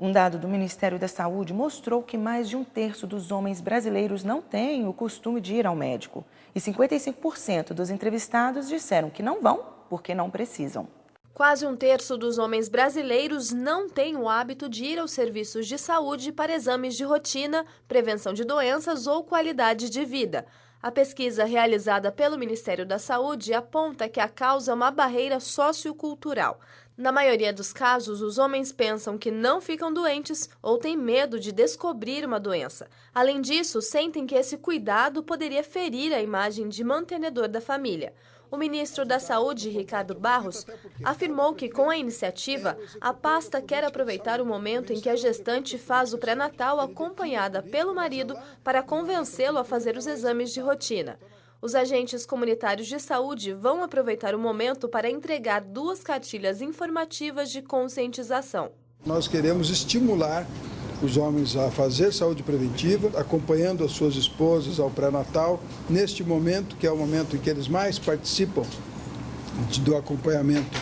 Um dado do Ministério da Saúde mostrou que mais de um terço dos homens brasileiros não tem o costume de ir ao médico. E 55% dos entrevistados disseram que não vão porque não precisam. Quase um terço dos homens brasileiros não tem o hábito de ir aos serviços de saúde para exames de rotina, prevenção de doenças ou qualidade de vida. A pesquisa realizada pelo Ministério da Saúde aponta que a causa é uma barreira sociocultural. Na maioria dos casos, os homens pensam que não ficam doentes ou têm medo de descobrir uma doença. Além disso, sentem que esse cuidado poderia ferir a imagem de mantenedor da família. O ministro da Saúde, Ricardo Barros, afirmou que, com a iniciativa, a pasta quer aproveitar o momento em que a gestante faz o pré-natal acompanhada pelo marido para convencê-lo a fazer os exames de rotina. Os agentes comunitários de saúde vão aproveitar o momento para entregar 2 cartilhas informativas de conscientização. Nós queremos estimular os homens a fazer saúde preventiva, acompanhando as suas esposas ao pré-natal, neste momento, que é o momento em que eles mais participam do acompanhamento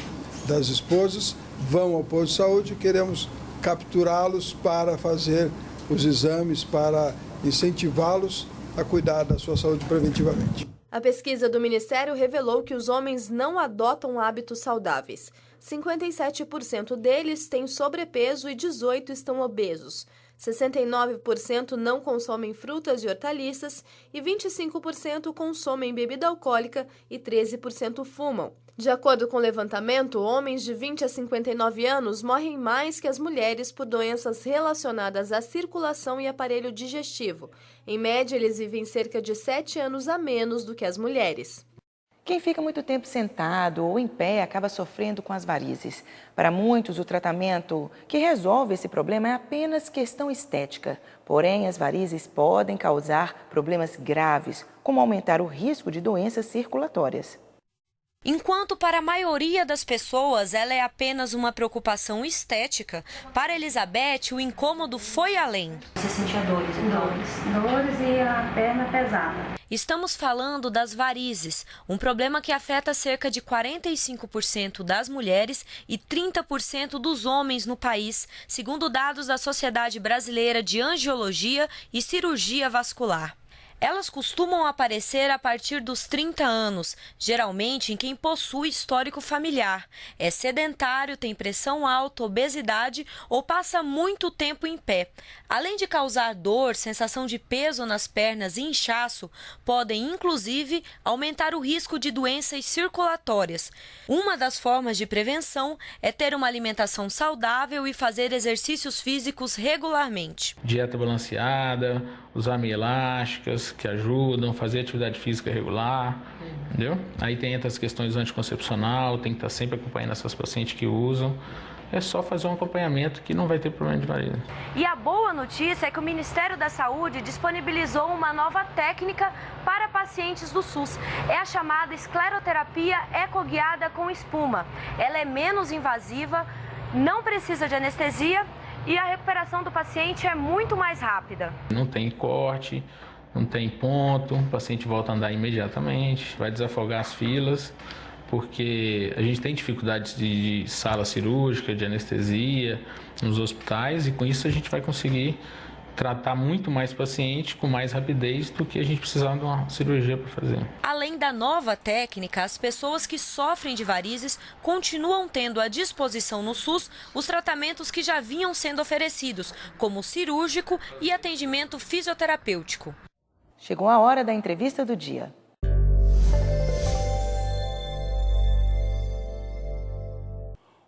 das esposas, vão ao posto de saúde e queremos capturá-los para fazer os exames, para incentivá-los a cuidar da sua saúde preventivamente. A pesquisa do Ministério revelou que os homens não adotam hábitos saudáveis. 57% deles têm sobrepeso e 18% estão obesos. 69% não consomem frutas e hortaliças e 25% consomem bebida alcoólica e 13% fumam. De acordo com o levantamento, homens de 20 a 59 anos morrem mais que as mulheres por doenças relacionadas à circulação e aparelho digestivo. Em média, eles vivem cerca de 7 anos a menos do que as mulheres. Quem fica muito tempo sentado ou em pé acaba sofrendo com as varizes. Para muitos, o tratamento que resolve esse problema é apenas questão estética. Porém, as varizes podem causar problemas graves, como aumentar o risco de doenças circulatórias. Enquanto para a maioria das pessoas ela é apenas uma preocupação estética, para Elizabeth o incômodo foi além. Você sentia dores, então? Dores e a perna pesada. Estamos falando das varizes, um problema que afeta cerca de 45% das mulheres e 30% dos homens no país, segundo dados da Sociedade Brasileira de Angiologia e Cirurgia Vascular. Elas costumam aparecer a partir dos 30 anos, geralmente em quem possui histórico familiar, é sedentário, tem pressão alta, obesidade ou passa muito tempo em pé. Além de causar dor, sensação de peso nas pernas e inchaço, podem inclusive aumentar o risco de doenças circulatórias. Uma das formas de prevenção é ter uma alimentação saudável e fazer exercícios físicos regularmente. Dieta balanceada, usar meia elásticas, que ajudam, fazer atividade física regular, entendeu? Aí tem outras questões do anticoncepcional, tem que estar sempre acompanhando essas pacientes que usam. É só fazer um acompanhamento que não vai ter problema de varizes. E a boa notícia é que o Ministério da Saúde disponibilizou uma nova técnica para pacientes do SUS. É a chamada escleroterapia ecoguiada com espuma. Ela é menos invasiva, não precisa de anestesia e a recuperação do paciente é muito mais rápida. Não tem corte, não tem ponto, o paciente volta a andar imediatamente, vai desafogar as filas, porque a gente tem dificuldades de sala cirúrgica, de anestesia nos hospitais e com isso a gente vai conseguir tratar muito mais paciente com mais rapidez do que a gente precisava de uma cirurgia para fazer. Além da nova técnica, as pessoas que sofrem de varizes continuam tendo à disposição no SUS os tratamentos que já vinham sendo oferecidos, como cirúrgico e atendimento fisioterapêutico. Chegou a hora da entrevista do dia.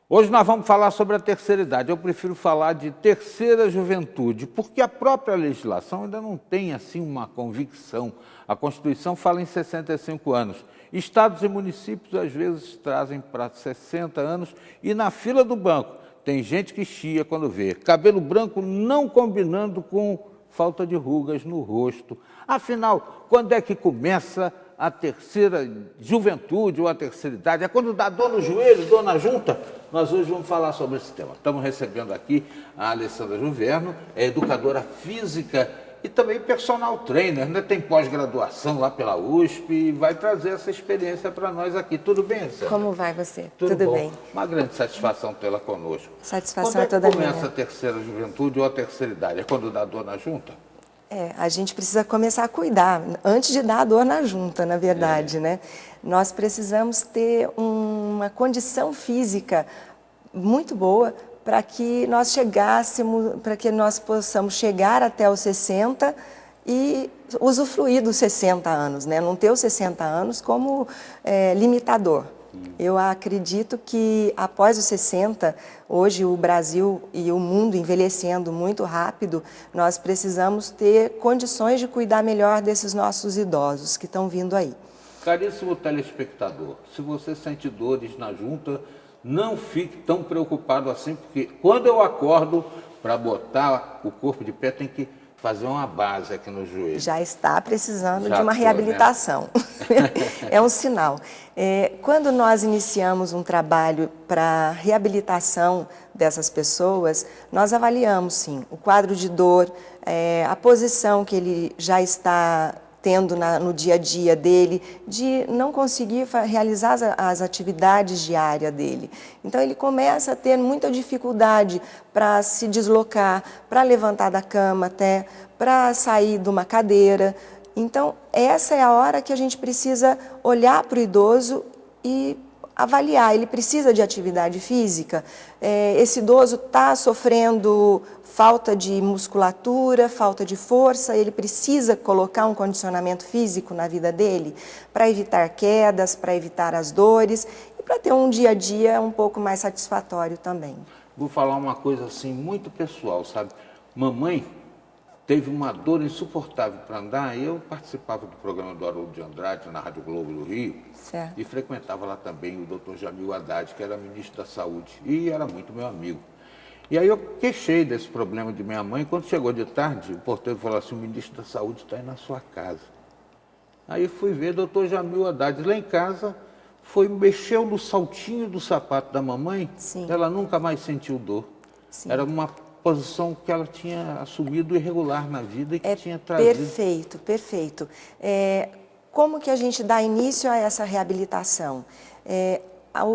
Hoje nós vamos falar sobre a terceira idade. Eu prefiro falar de terceira juventude, porque a própria legislação ainda não tem assim uma convicção. A Constituição fala em 65 anos. Estados e municípios às vezes trazem para 60 anos e na fila do banco tem gente que chia quando vê cabelo branco não combinando com falta de rugas no rosto. Afinal, quando é que começa a terceira juventude ou a terceira idade? É quando dá dor no joelho, dor na junta? Nós hoje vamos falar sobre esse tema. Estamos recebendo aqui a Alessandra Juverno, é educadora física e também personal trainer, né? Tem pós-graduação lá pela USP e vai trazer essa experiência para nós aqui. Tudo bem, Sandra? Como vai você? Tudo bom? Bem. Uma grande satisfação tê-la conosco. Satisfação é toda minha. Quando começa a terceira juventude ou a terceira idade? É quando dá dor na junta? A gente precisa começar a cuidar, antes de dar a dor na junta, na verdade, né? Nós precisamos ter uma condição física muito boa para que nós possamos chegar até os 60 e usufruir dos 60 anos, né? Não ter os 60 anos como limitador. Eu acredito que após os 60, hoje o Brasil e o mundo envelhecendo muito rápido, nós precisamos ter condições de cuidar melhor desses nossos idosos que estão vindo aí. Caríssimo telespectador, se você sente dores na junta, não fique tão preocupado assim, porque quando eu acordo para botar o corpo de pé, tem que fazer uma base aqui no joelho. Já está precisando de uma reabilitação. Né? É um sinal. Quando nós iniciamos um trabalho para reabilitação dessas pessoas, nós avaliamos, sim, o quadro de dor, a posição que ele já está tendo no dia a dia dele, de não conseguir realizar as atividades diárias dele. Então ele começa a ter muita dificuldade para se deslocar, para levantar da cama até, para sair de uma cadeira. Então essa é a hora que a gente precisa olhar para o idoso e avaliar, ele precisa de atividade física, esse idoso está sofrendo falta de musculatura, falta de força, ele precisa colocar um condicionamento físico na vida dele para evitar quedas, para evitar as dores e para ter um dia a dia um pouco mais satisfatório também. Vou falar uma coisa assim muito pessoal, sabe? Mamãe teve uma dor insuportável para andar. Eu participava do programa do Haroldo de Andrade, na Rádio Globo do Rio, certo. E frequentava lá também o Dr. Jamil Haddad, que era ministro da Saúde, e era muito meu amigo. E aí eu queixei desse problema de minha mãe. Quando chegou de tarde, o porteiro falou assim: o ministro da Saúde está aí na sua casa. Aí fui ver o Dr. Jamil Haddad lá em casa, mexeu no saltinho do sapato da mamãe. Sim. Ela nunca mais sentiu dor. Sim. Era uma posição que ela tinha assumido irregular na vida e que tinha trazido. Perfeito, perfeito. Como que a gente dá início a essa reabilitação?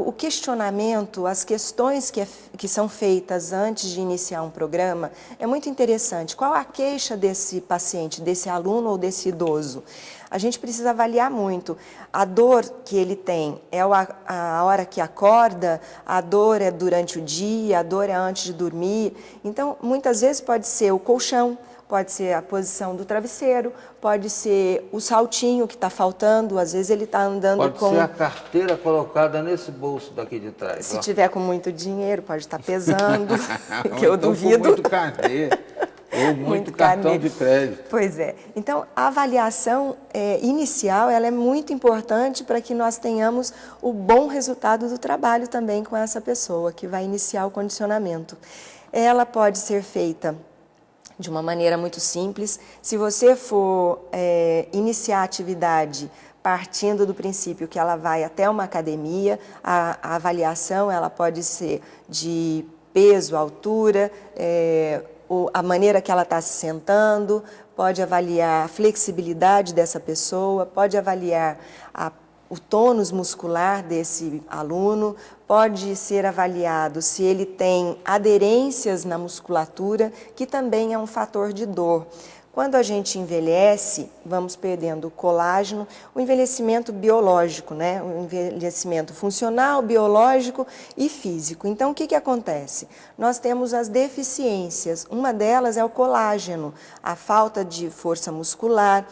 O questionamento, as questões que são feitas antes de iniciar um programa é muito interessante. Qual a queixa desse paciente, desse aluno ou desse idoso? A gente precisa avaliar muito. A dor que ele tem é a hora que acorda, a dor é durante o dia, a dor é antes de dormir. Então, muitas vezes pode ser o colchão, pode ser a posição do travesseiro, pode ser o saltinho que está faltando, às vezes ele está andando pode ser a carteira colocada nesse bolso daqui de trás. Se tiver com muito dinheiro, pode estar pesando, que eu então, duvido. Com muito carnê, ou muito cartão carnê. De crédito. Pois é. Então, a avaliação inicial, ela é muito importante para que nós tenhamos o bom resultado do trabalho também com essa pessoa que vai iniciar o condicionamento. Ela pode ser feita de uma maneira muito simples. Se você for iniciar a atividade partindo do princípio que ela vai até uma academia, a avaliação ela pode ser de peso, altura, a maneira que ela está se sentando, pode avaliar a flexibilidade dessa pessoa, pode avaliar o tônus muscular desse aluno, pode ser avaliado se ele tem aderências na musculatura, que também é um fator de dor. Quando a gente envelhece, vamos perdendo o colágeno, o envelhecimento biológico, né? O envelhecimento funcional, biológico e físico. Então, o que acontece? Nós temos as deficiências, uma delas é o colágeno, a falta de força muscular.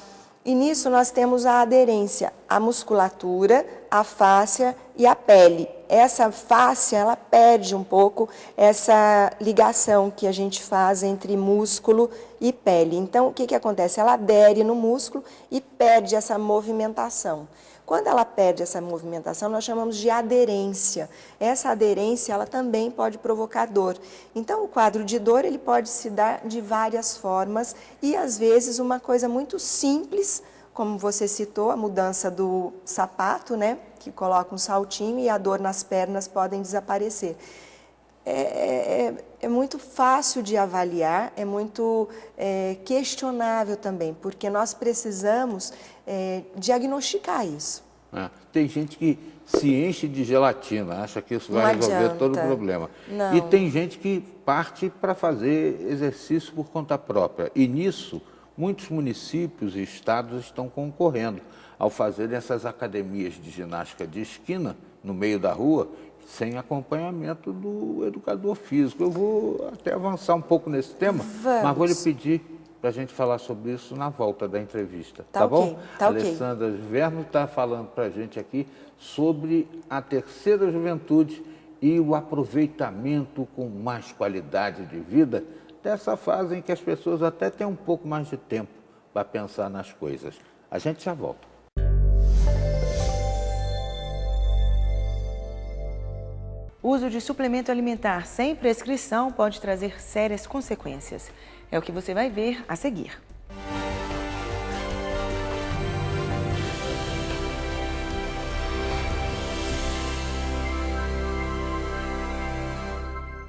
E nisso nós temos a aderência à musculatura, à fáscia e à pele. Essa fáscia, ela perde um pouco essa ligação que a gente faz entre músculo e pele. Então, o que acontece? Ela adere no músculo e perde essa movimentação. Quando ela perde essa movimentação, nós chamamos de aderência. Essa aderência, ela também pode provocar dor. Então, o quadro de dor, ele pode se dar de várias formas e, às vezes, uma coisa muito simples, como você citou, a mudança do sapato, né, que coloca um saltinho e a dor nas pernas podem desaparecer. é muito fácil de avaliar, é muito questionável também, porque nós precisamos diagnosticar isso. Tem gente que se enche de gelatina, acha que isso vai resolver todo o problema. Não. E tem gente que parte para fazer exercício por conta própria. E nisso, muitos municípios e estados estão concorrendo ao fazer essas academias de ginástica de esquina, no meio da rua, sem acompanhamento do educador físico. Eu vou até avançar um pouco nesse tema, mas vou lhe pedir para a gente falar sobre isso na volta da entrevista. Tá bom? Tá Alessandra Verno está falando para a gente aqui sobre a terceira juventude e o aproveitamento com mais qualidade de vida dessa fase em que as pessoas até têm um pouco mais de tempo para pensar nas coisas. A gente já volta. O uso de suplemento alimentar sem prescrição pode trazer sérias consequências. É o que você vai ver a seguir.